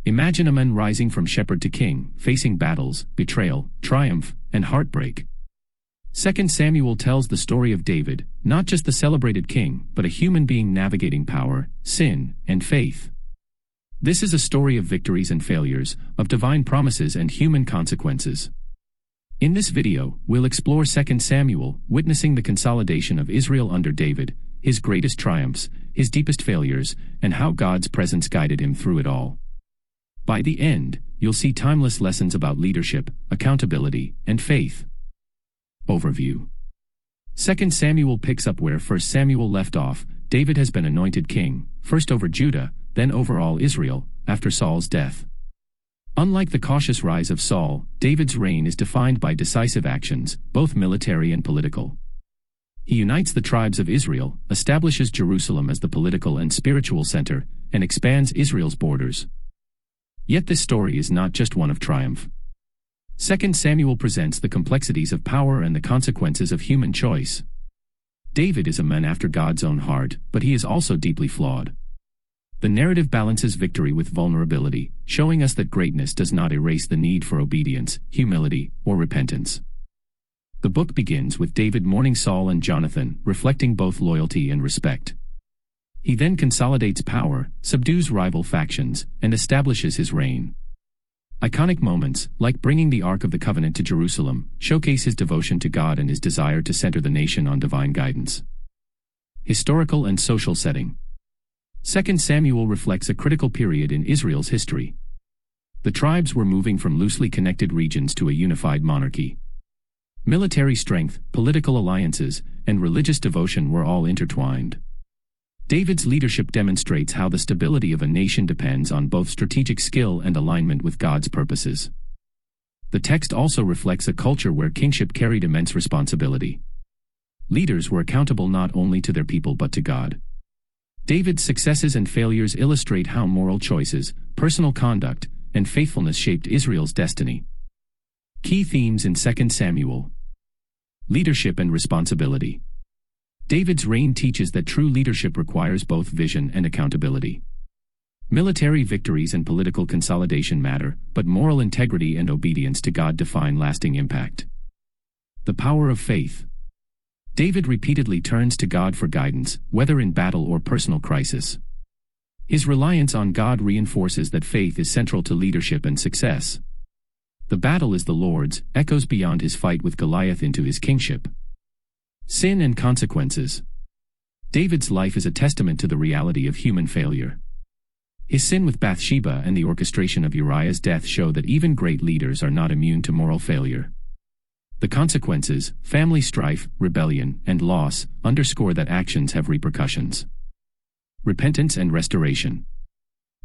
Imagine a man rising from shepherd to king, facing battles, betrayal, triumph, and heartbreak. 2 Samuel tells the story of David, not just the celebrated king, but a human being navigating power, sin, and faith. This is a story of victories and failures, of divine promises and human consequences. In this video, we'll explore 2 Samuel, witnessing the consolidation of Israel under David, his greatest triumphs, his deepest failures, and how God's presence guided him through it all. By the end, you'll see timeless lessons about leadership, accountability, and faith. Overview. 2 Samuel picks up where 1 Samuel left off. David has been anointed king, first over Judah, then over all Israel, after Saul's death. Unlike the cautious rise of Saul, David's reign is defined by decisive actions, both military and political. He unites the tribes of Israel, establishes Jerusalem as the political and spiritual center, and expands Israel's borders. Yet this story is not just one of triumph. 2 Samuel presents the complexities of power and the consequences of human choice. David is a man after God's own heart, but he is also deeply flawed. The narrative balances victory with vulnerability, showing us that greatness does not erase the need for obedience, humility, or repentance. The book begins with David mourning Saul and Jonathan, reflecting both loyalty and respect. He then consolidates power, subdues rival factions, and establishes his reign. Iconic moments, like bringing the Ark of the Covenant to Jerusalem, showcase his devotion to God and his desire to center the nation on divine guidance. Historical and social setting. 2 Samuel reflects a critical period in Israel's history. The tribes were moving from loosely connected regions to a unified monarchy. Military strength, political alliances, and religious devotion were all intertwined. David's leadership demonstrates how the stability of a nation depends on both strategic skill and alignment with God's purposes. The text also reflects a culture where kingship carried immense responsibility. Leaders were accountable not only to their people but to God. David's successes and failures illustrate how moral choices, personal conduct, and faithfulness shaped Israel's destiny. Key themes in 2 Samuel. Leadership and responsibility. David's reign teaches that true leadership requires both vision and accountability. Military victories and political consolidation matter, but moral integrity and obedience to God define lasting impact. The power of faith. David repeatedly turns to God for guidance, whether in battle or personal crisis. His reliance on God reinforces that faith is central to leadership and success. The battle is the Lord's, echoes beyond his fight with Goliath into his kingship. Sin and consequences. David's life is a testament to the reality of human failure. His sin with Bathsheba and the orchestration of Uriah's death show that even great leaders are not immune to moral failure. The consequences, family strife, rebellion, and loss, underscore that actions have repercussions. Repentance and restoration.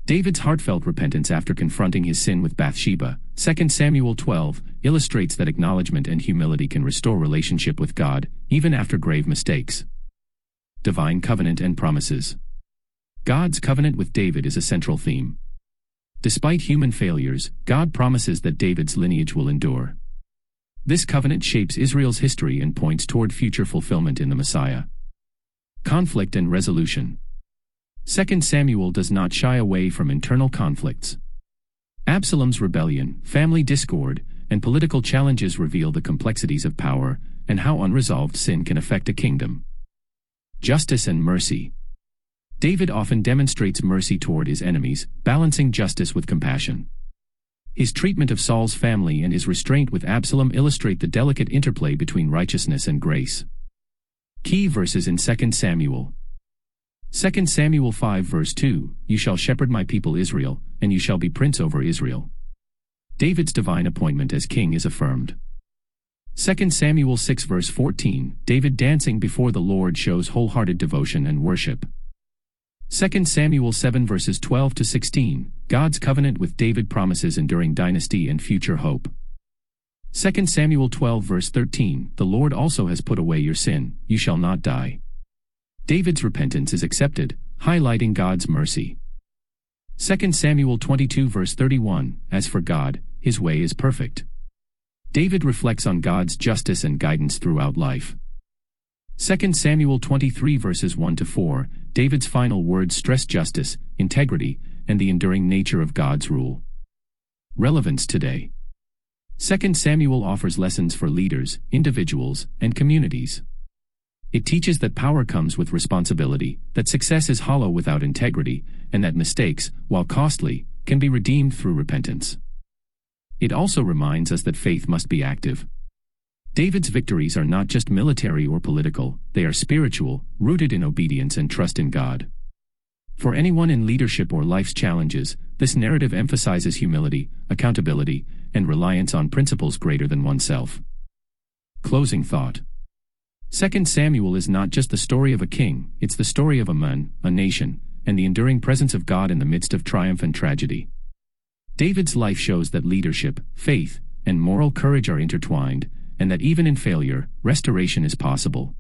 David's heartfelt repentance after confronting his sin with Bathsheba, 2 Samuel 12, illustrates that acknowledgement and humility can restore relationship with God, even after grave mistakes. Divine covenant and promises. God's covenant with David is a central theme. Despite human failures, God promises that David's lineage will endure. This covenant shapes Israel's history and points toward future fulfillment in the Messiah. Conflict and resolution. 2 Samuel does not shy away from internal conflicts. Absalom's rebellion, family discord, and political challenges reveal the complexities of power and how unresolved sin can affect a kingdom. Justice and mercy. David often demonstrates mercy toward his enemies, balancing justice with compassion. His treatment of Saul's family and his restraint with Absalom illustrate the delicate interplay between righteousness and grace. Key verses in 2 Samuel. 2 Samuel 5 verse 2, You shall shepherd my people Israel, and you shall be prince over Israel. David's divine appointment as king is affirmed. 2 Samuel 6 verse 14, David dancing before the Lord shows wholehearted devotion and worship. 2 Samuel 7 verses 12 to 16, God's covenant with David promises enduring dynasty and future hope. 2 Samuel 12 verse 13, The Lord also has put away your sin, you shall not die. David's repentance is accepted, highlighting God's mercy. 2 Samuel 22 verse 31, As for God, his way is perfect. David reflects on God's justice and guidance throughout life. 2 Samuel 23 verses 1 to 4, David's final words stress justice, integrity, and the enduring nature of God's rule. Relevance Today. 2 Samuel offers lessons for leaders, individuals, and communities. It teaches that power comes with responsibility, that success is hollow without integrity, and that mistakes, while costly, can be redeemed through repentance. It also reminds us that faith must be active. David's victories are not just military or political, they are spiritual, rooted in obedience and trust in God. For anyone in leadership or life's challenges, this narrative emphasizes humility, accountability, and reliance on principles greater than oneself. Closing thought. 2 Samuel is not just the story of a king, it's the story of a man, a nation, and the enduring presence of God in the midst of triumph and tragedy. David's life shows that leadership, faith, and moral courage are intertwined, and that even in failure, restoration is possible.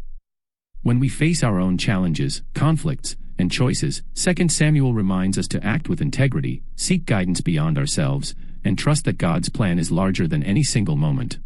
When we face our own challenges, conflicts, and choices, 2 Samuel reminds us to act with integrity, seek guidance beyond ourselves, and trust that God's plan is larger than any single moment.